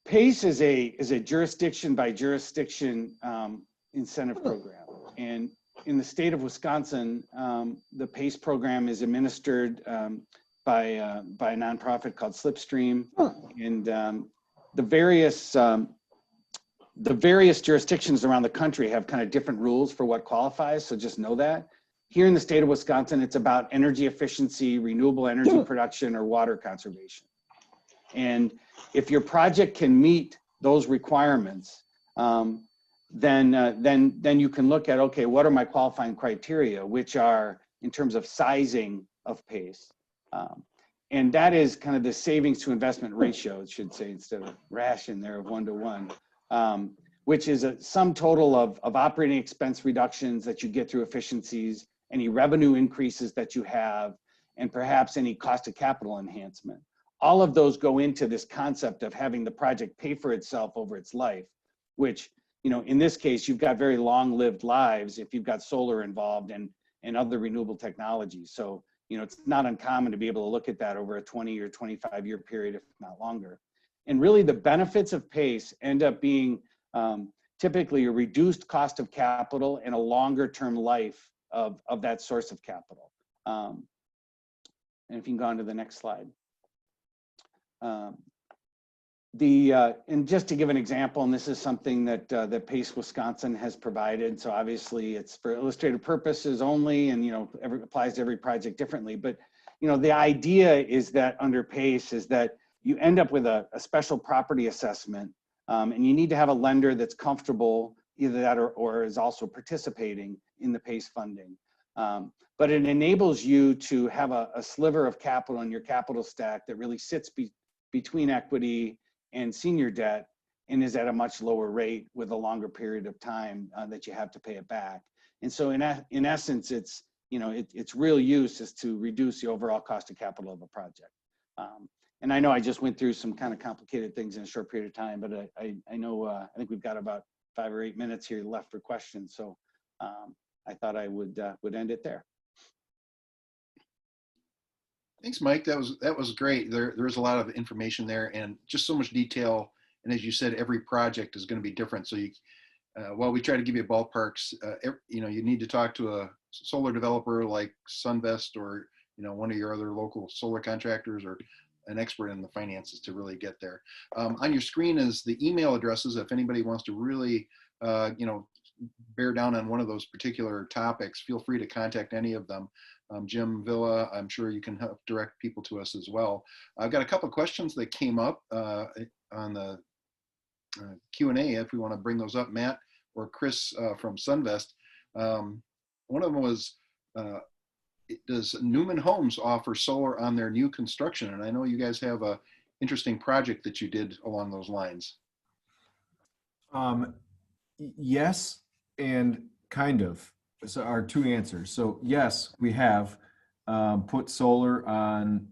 PACE is a jurisdiction by jurisdiction incentive program, and in the state of Wisconsin, the PACE program is administered by a nonprofit called Slipstream, and the various jurisdictions around the country have kind of different rules for what qualifies. So just know that. Here in the state of Wisconsin, it's about energy efficiency, renewable energy production, or water conservation. And if your project can meet those requirements, then you can look at, okay, what are my qualifying criteria, which are in terms of sizing of PACE. And that is kind of the savings to investment ratio, it should say, instead of ration there of 1 to 1, which is a sum total of operating expense reductions that you get through efficiencies, any revenue increases that you have, and perhaps any cost of capital enhancement. All of those go into this concept of having the project pay for itself over its life, which, you know, in this case, you've got very long-lived lives if you've got solar involved and other renewable technologies. So, you know, it's not uncommon to be able to look at that over a 20 or 25-year period, if not longer. And really, the benefits of PACE end up being typically a reduced cost of capital and a longer-term life of that source of capital. And if you can go on to the next slide. And just to give an example, and this is something that PACE Wisconsin has provided. So obviously it's for illustrative purposes only, and, you know, applies to every project differently. But, you know, the idea is that under PACE is that you end up with a special property assessment, and you need to have a lender that's comfortable, either that or is also participating in the PACE funding. But it enables you to have a sliver of capital in your capital stack that really sits between equity and senior debt and is at a much lower rate with a longer period of time that you have to pay it back. And so in essence, it's, its real use is to reduce the overall cost of capital of a project. And I know I just went through some kind of complicated things in a short period of time, but I know, I think we've got about 5 or 8 minutes here left for questions. So I thought I would end it there. Thanks, Mike. That was great. There's a lot of information there and just so much detail. And as you said, every project is going to be different. So while we try to give you ballparks, you need to talk to a solar developer like Sunvest or one of your other local solar contractors or an expert in the finances to really get there. On your screen is the email addresses. If anybody wants to really, bear down on one of those particular topics, feel free to contact any of them. Jim Villa, I'm sure you can help direct people to us as well. I've got a couple of questions that came up on the Q&A if we want to bring those up, Matt or Chris from Sunvest. One of them was, does Newman Homes offer solar on their new construction? And I know you guys have a interesting project that you did along those lines. Yes, and kind of. So our two answers. So yes, we have put solar on,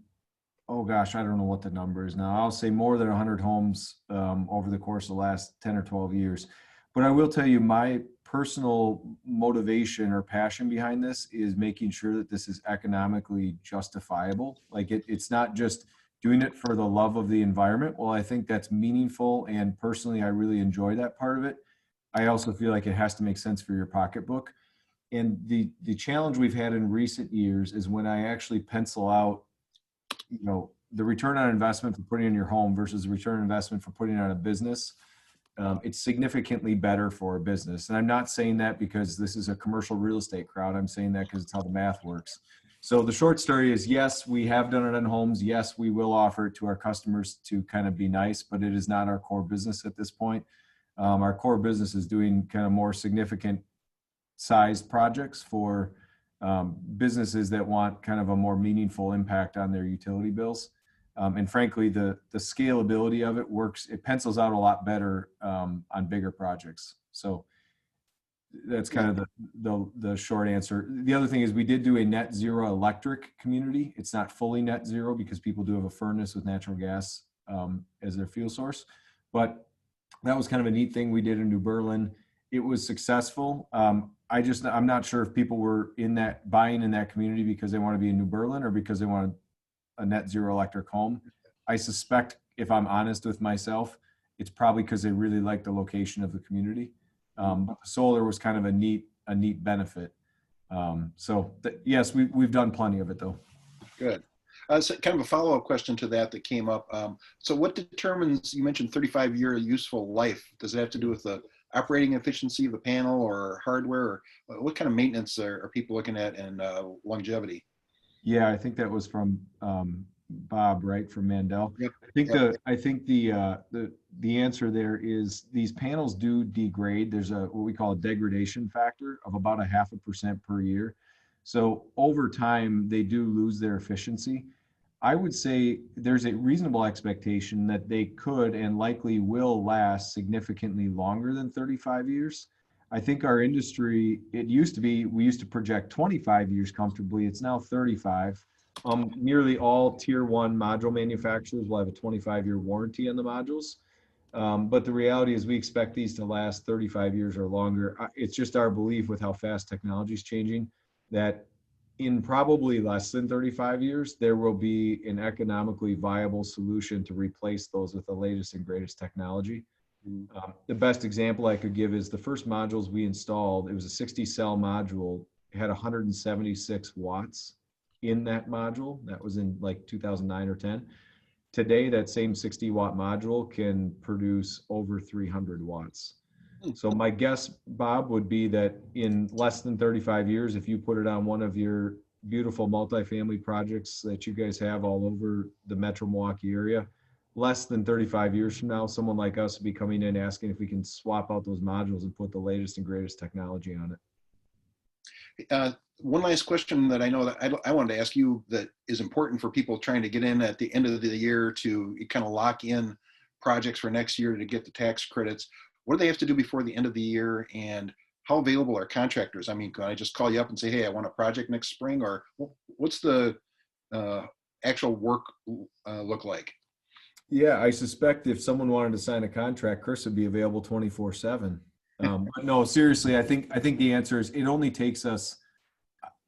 oh gosh, I don't know what the number is now. I'll say more than 100 homes over the course of the last 10 or 12 years. But I will tell you, my personal motivation or passion behind this is making sure that this is economically justifiable. Like it's not just doing it for the love of the environment. Well, I think that's meaningful. And personally, I really enjoy that part of it. I also feel like it has to make sense for your pocketbook. And the challenge we've had in recent years is when I actually pencil out, the return on investment for putting in your home versus the return on investment for putting on a business, it's significantly better for a business. And I'm not saying that because this is a commercial real estate crowd. I'm saying that because it's how the math works. So the short story is, yes, we have done it on homes. Yes, we will offer it to our customers to kind of be nice, but it is not our core business at this point. Our core business is doing kind of more significant sized projects for businesses that want kind of a more meaningful impact on their utility bills. And frankly, the scalability of it works, it pencils out a lot better on bigger projects. So that's kind of the short answer. The other thing is we did do a net zero electric community. It's not fully net zero because people do have a furnace with natural gas as their fuel source. But that was kind of a neat thing we did in New Berlin. It was successful. I'm not sure if people were buying in that community because they want to be in New Berlin or because they want a net zero electric home. I suspect, if I'm honest with myself, it's probably because they really like the location of the community. But solar was kind of a neat benefit. Yes, we've done plenty of it though. Good. So kind of a follow-up question to that came up. So what determines, you mentioned 35-year useful life. Does it have to do with the operating efficiency of the panel or hardware, or what kind of maintenance are people looking at and longevity? Yeah, I think that was from Bob, right, from Mandel. Yep. I think the answer there is these panels do degrade. There's what we call a degradation factor of about 0.5% per year. So over time, they do lose their efficiency. I would say there's a reasonable expectation that they could and likely will last significantly longer than 35 years. I think our industry, we used to project 25 years comfortably. It's now 35. Nearly all tier 1 module manufacturers will have a 25-year warranty on the modules. But the reality is we expect these to last 35 years or longer. It's just our belief with how fast technology is changing that in probably less than 35 years, there will be an economically viable solution to replace those with the latest and greatest technology. The best example I could give is the first modules we installed. It was a 60 cell module. It had 176 watts in that module. That was in like 2009 or 10. Today, that same 60 watt module can produce over 300 watts. So my guess, Bob, would be that in less than 35 years, if you put it on one of your beautiful multifamily projects that you guys have all over the Metro Milwaukee area, less than 35 years from now, someone like us will be coming in asking if we can swap out those modules and put the latest and greatest technology on it. One last question that I know that I wanted to ask you that is important for people trying to get in at the end of the year to kind of lock in projects for next year to get the tax credits. What do they have to do before the end of the year, and how available are contractors? I mean, can I just call you up and say, hey, I want a project next spring, or what's the actual work look like? Yeah, I suspect if someone wanted to sign a contract, Chris would be available 24/7. But no, seriously, I think the answer is it only takes us,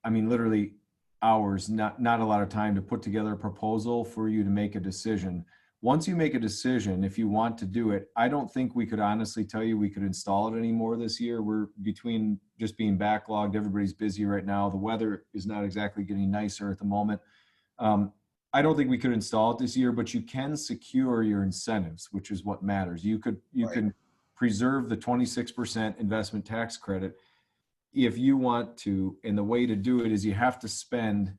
I mean, literally hours, not a lot of time to put together a proposal for you to make a decision. Once you make a decision, if you want to do it, I don't think we could honestly tell you we could install it anymore this year. We're between just being backlogged. Everybody's busy right now. The weather is not exactly getting nicer at the moment. I don't think we could install it this year, but you can secure your incentives, which is what matters. You can preserve the 26% investment tax credit if you want to, and the way to do it is you have to spend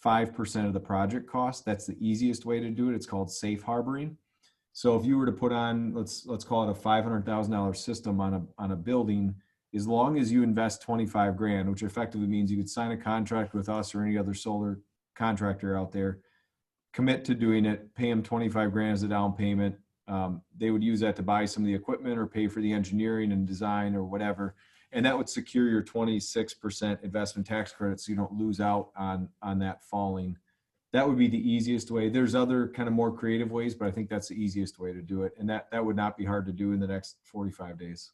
5% of the project cost. That's the easiest way to do it. It's called safe harboring. So if you were to put on, let's call it a $500,000 system on a building, as long as you invest 25 grand, which effectively means you could sign a contract with us or any other solar contractor out there, commit to doing it, pay them 25 grand as a down payment. They would use that to buy some of the equipment or pay for the engineering and design or whatever. And that would secure your 26% investment tax credit so you don't lose out on that falling. That would be the easiest way. There's other kind of more creative ways, but I think that's the easiest way to do it. And that would not be hard to do in the next 45 days.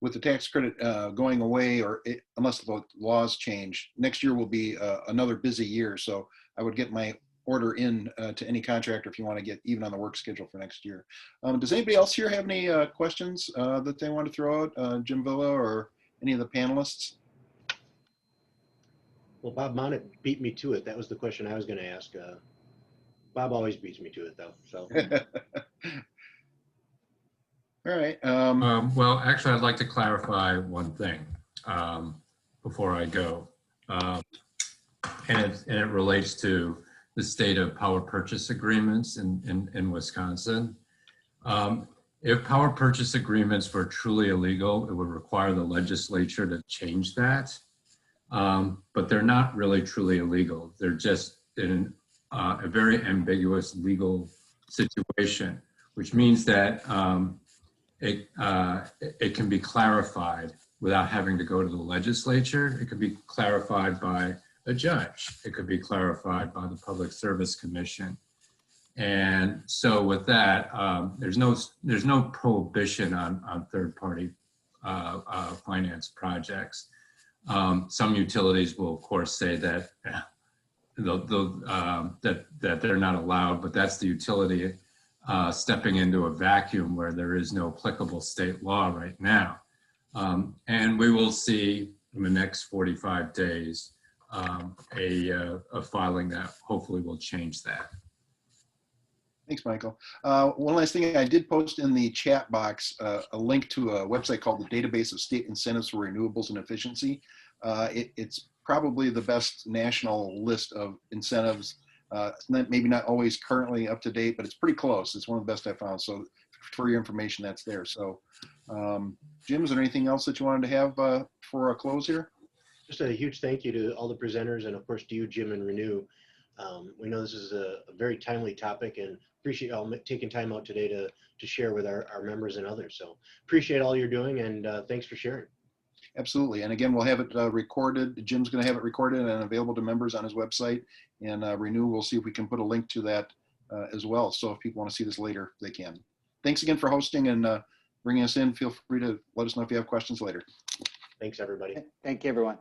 With the tax credit going away, unless the laws change, next year will be another busy year. So I would get my order in to any contractor if you want to get even on the work schedule for next year. Does anybody else here have any questions that they want to throw out, Jim Villa or any of the panelists? Well, Bob Monett beat me to it. That was the question I was going to ask. Bob always beats me to it, though. So. All right. Well, actually, I'd like to clarify one thing before I go, and it relates to the state of power purchase agreements in Wisconsin. If power purchase agreements were truly illegal, it would require the legislature to change that. But they're not really truly illegal. They're just in a very ambiguous legal situation, which means that it can be clarified without having to go to the legislature. It could be clarified by a judge. It could be clarified by the Public Service Commission. And so with that, there's no prohibition on third-party finance projects. Some utilities will, of course, say that that they're not allowed, but that's the utility stepping into a vacuum where there is no applicable state law right now. And we will see in the next 45 days a filing that hopefully will change that. Thanks, Michael. One last thing, I did post in the chat box a link to a website called the Database of State Incentives for Renewables and Efficiency. It's probably the best national list of incentives. Maybe not always currently up to date, but it's pretty close. It's one of the best I found. So for your information, that's there. So Jim, is there anything else that you wanted to have for a close here? Just a huge thank you to all the presenters and of course to you, Jim and Renew. We know this is a very timely topic and appreciate y'all taking time out today to share with our members and others. So appreciate all you're doing and thanks for sharing. Absolutely. And again, we'll have it recorded. Jim's going to have it recorded and available to members on his website. And Renew, we'll see if we can put a link to that as well. So if people want to see this later, they can. Thanks again for hosting and bringing us in. Feel free to let us know if you have questions later. Thanks, everybody. Thank you, everyone.